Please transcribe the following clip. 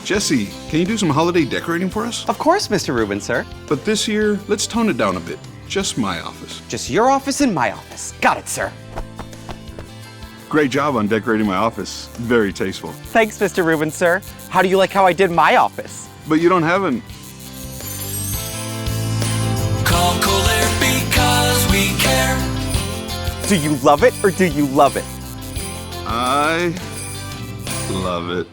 Jesse, can you do some holiday decorating for us? Of course, Mr. Rubin, sir. But this year, let's tone it down a bit. Just my office. Just your office and my office. Got it, sir. Great job on decorating my office. Very tasteful. Thanks, Mr. Rubin, sir. How do you like how I did my office? But you don't have an... Call Colair because we care. Do you love it or do you love it? I love it.